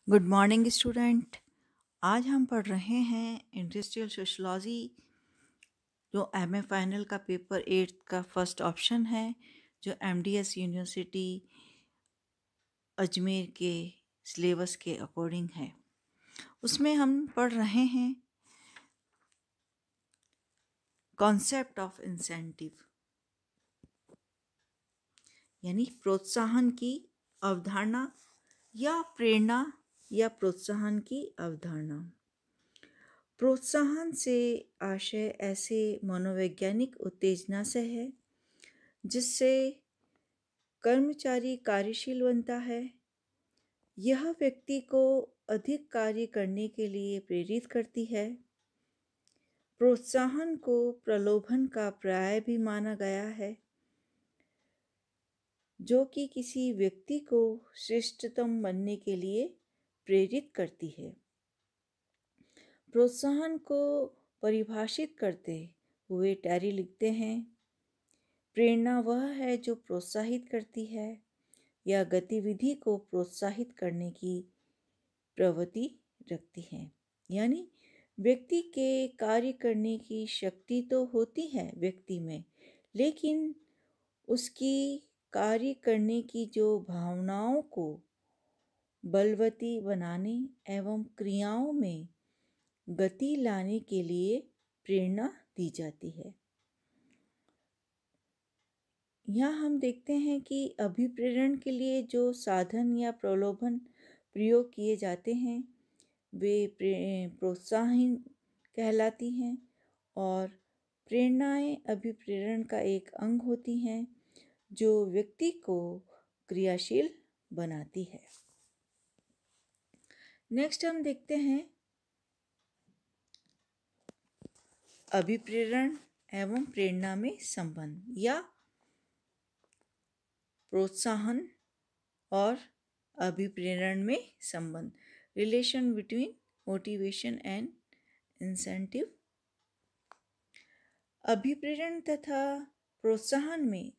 Good morning student. आज हम पढ़ रहे हैं इंडस्ट्रियल सोशलॉजी, जो एमए फाइनल का पेपर 8 का फर्स्ट ऑप्शन है, जो एमडीएस यूनिवर्सिटी अजमेर के सिलेबस के अकॉर्डिंग है। उसमें हम पढ़ रहे हैं कॉन्सेप्ट ऑफ इंसेंटिव, यानी प्रोत्साहन की अवधारणा या प्रेरणा या प्रोत्साहन की अवधारणा। प्रोत्साहन से आशय ऐसे मनोवैज्ञानिक उत्तेजना से है जिससे कर्मचारी कार्यशील बनता है। यह व्यक्ति को अधिक कार्य करने के लिए प्रेरित करती है। प्रोत्साहन को प्रलोभन का पर्याय भी माना गया है, जो कि किसी व्यक्ति को श्रेष्ठतम बनने के लिए प्रेरित करती है। प्रोत्साहन को परिभाषित करते हुए टैरी लिखते हैं, प्रेरणा वह है जो प्रोत्साहित करती है या गतिविधि को प्रोत्साहित करने की प्रवृत्ति रखती है। यानी व्यक्ति के कार्य करने की शक्ति तो होती है व्यक्ति में, लेकिन उसकी कार्य करने की जो भावनाओं को बलवती बनाने एवं क्रियाओं में गति लाने के लिए प्रेरणा दी जाती है। यहाँ हम देखते हैं कि अभिप्रेरण के लिए जो साधन या प्रलोभन प्रयोग किए जाते हैं वे प्रोत्साहन कहलाती हैं, और प्रेरणाएं अभिप्रेरण का एक अंग होती हैं जो व्यक्ति को क्रियाशील बनाती है। नेक्स्ट हम देखते हैं अभिप्रेरण एवं प्रेरणा में संबंध या प्रोत्साहन और अभिप्रेरण में संबंध, relation between motivation and incentive. अभिप्रेरण तथा प्रोत्साहन में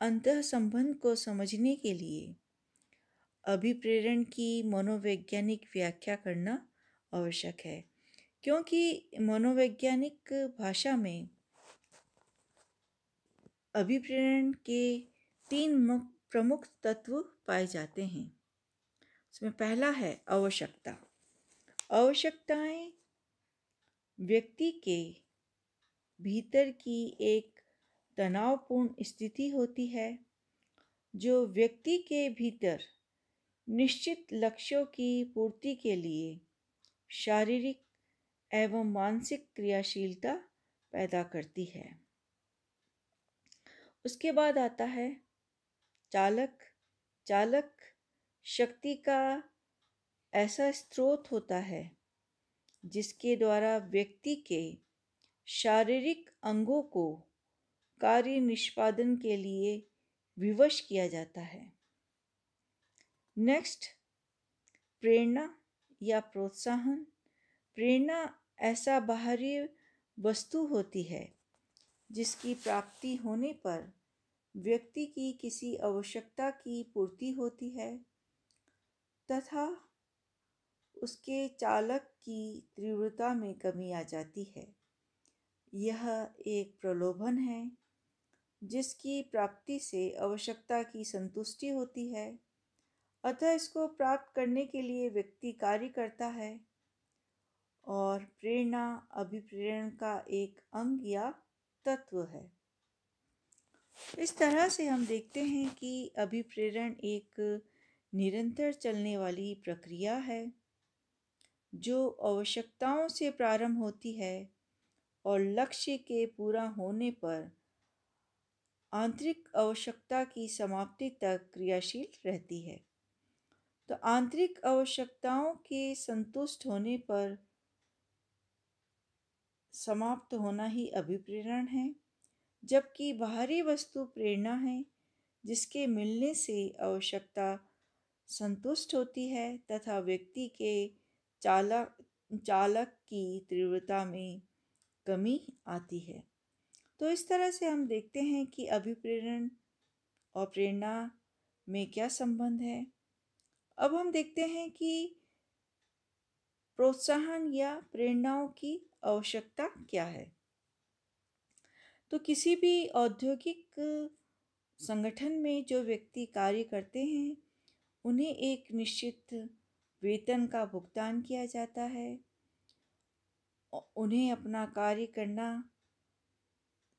अंतः संबंध को समझने के लिए अभिप्रेरण की मनोवैज्ञानिक व्याख्या करना आवश्यक है, क्योंकि मनोवैज्ञानिक भाषा में अभिप्रेरण के 3 प्रमुख तत्व पाए जाते हैं। उसमें पहला है आवश्यकता। आवश्यकताएं व्यक्ति के भीतर की एक तनावपूर्ण स्थिति होती है जो व्यक्ति के भीतर निश्चित लक्ष्यों की पूर्ति के लिए शारीरिक एवं मानसिक क्रियाशीलता पैदा करती है। उसके बाद आता है चालक। चालक शक्ति का ऐसा स्रोत होता है जिसके द्वारा व्यक्ति के शारीरिक अंगों को कार्य निष्पादन के लिए विवश किया जाता है। नेक्स्ट, प्रेरणा या प्रोत्साहन। प्रेरणा ऐसा बाहरी वस्तु होती है जिसकी प्राप्ति होने पर व्यक्ति की किसी आवश्यकता की पूर्ति होती है तथा उसके चालक की तीव्रता में कमी आ जाती है। यह एक प्रलोभन है जिसकी प्राप्ति से आवश्यकता की संतुष्टि होती है, अतः इसको प्राप्त करने के लिए व्यक्ति कार्य करता है, और प्रेरणा अभिप्रेरण का एक अंग या तत्व है। इस तरह से हम देखते हैं कि अभिप्रेरण एक निरंतर चलने वाली प्रक्रिया है जो आवश्यकताओं से प्रारंभ होती है और लक्ष्य के पूरा होने पर आंतरिक आवश्यकता की समाप्ति तक क्रियाशील रहती है। तो आंतरिक आवश्यकताओं के संतुष्ट होने पर समाप्त होना ही अभिप्रेरण है, जबकि बाहरी वस्तु प्रेरणा है जिसके मिलने से आवश्यकता संतुष्ट होती है तथा व्यक्ति के चालक की तीव्रता में कमी आती है। तो इस तरह से हम देखते हैं कि अभिप्रेरण और प्रेरणा में क्या संबंध है। अब हम देखते हैं कि प्रोत्साहन या प्रेरणाओं की आवश्यकता क्या है। तो किसी भी औद्योगिक संगठन में जो व्यक्ति कार्य करते हैं, उन्हें एक निश्चित वेतन का भुगतान किया जाता है। उन्हें अपना कार्य करना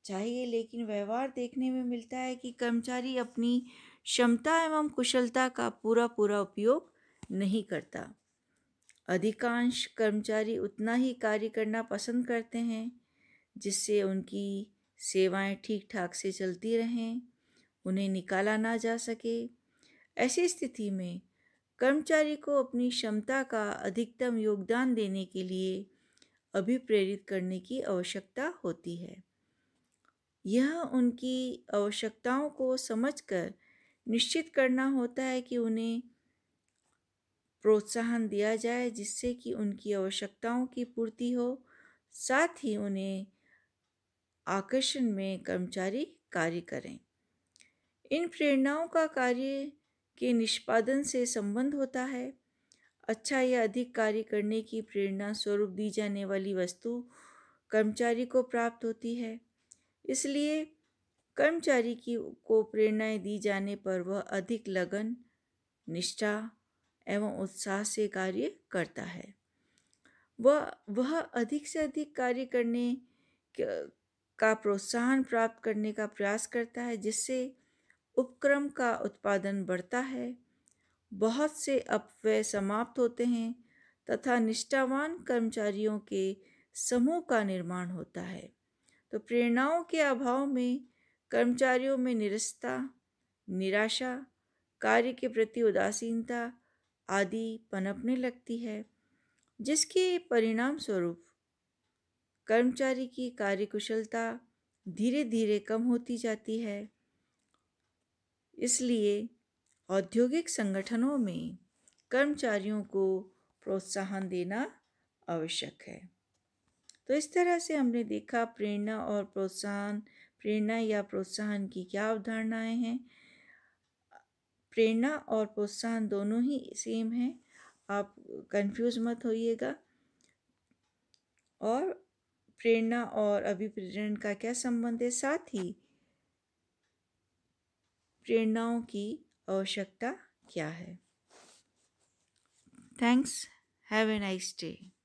चाहिए, लेकिन व्यवहार देखने में मिलता है कि कर्मचारी अपनी क्षमता एवं कुशलता का पूरा पूरा उपयोग नहीं करता। अधिकांश कर्मचारी उतना ही कार्य करना पसंद करते हैं जिससे उनकी सेवाएं ठीक ठाक से चलती रहें, उन्हें निकाला ना जा सके। ऐसी स्थिति में कर्मचारी को अपनी क्षमता का अधिकतम योगदान देने के लिए अभिप्रेरित करने की आवश्यकता होती है। यह उनकी आवश्यकताओं को समझकर निश्चित करना होता है कि उन्हें प्रोत्साहन दिया जाए जिससे कि उनकी आवश्यकताओं की पूर्ति हो, साथ ही उन्हें आकर्षण में कर्मचारी कार्य करें। इन प्रेरणाओं का कार्य के निष्पादन से संबंध होता है। अच्छा या अधिक कार्य करने की प्रेरणा स्वरूप दी जाने वाली वस्तु कर्मचारी को प्राप्त होती है। इसलिए कर्मचारी को प्रेरणाएं दी जाने पर वह अधिक लगन, निष्ठा एवं उत्साह से कार्य करता है। वह अधिक से अधिक कार्य करने का प्रोत्साहन प्राप्त करने का प्रयास करता है, जिससे उपक्रम का उत्पादन बढ़ता है, बहुत से अपव्यय समाप्त होते हैं तथा निष्ठावान कर्मचारियों के समूह का निर्माण होता है। तो प्रेरणाओं के अभाव में कर्मचारियों में निरस्ता, निराशा, कार्य के प्रति उदासीनता आदि पनपने लगती है, जिसके परिणाम स्वरूप कर्मचारी की कार्यकुशलता धीरे धीरे कम होती जाती है। इसलिए औद्योगिक संगठनों में कर्मचारियों को प्रोत्साहन देना आवश्यक है। तो इस तरह से हमने देखा प्रेरणा या प्रोत्साहन की क्या अवधारणाएं हैं। प्रेरणा और प्रोत्साहन दोनों ही सेम हैं, आप कंफ्यूज मत होइएगा। और प्रेरणा और अभिप्रेरण का क्या संबंध है, साथ ही प्रेरणाओं की आवश्यकता क्या है। Thanks, have a nice day.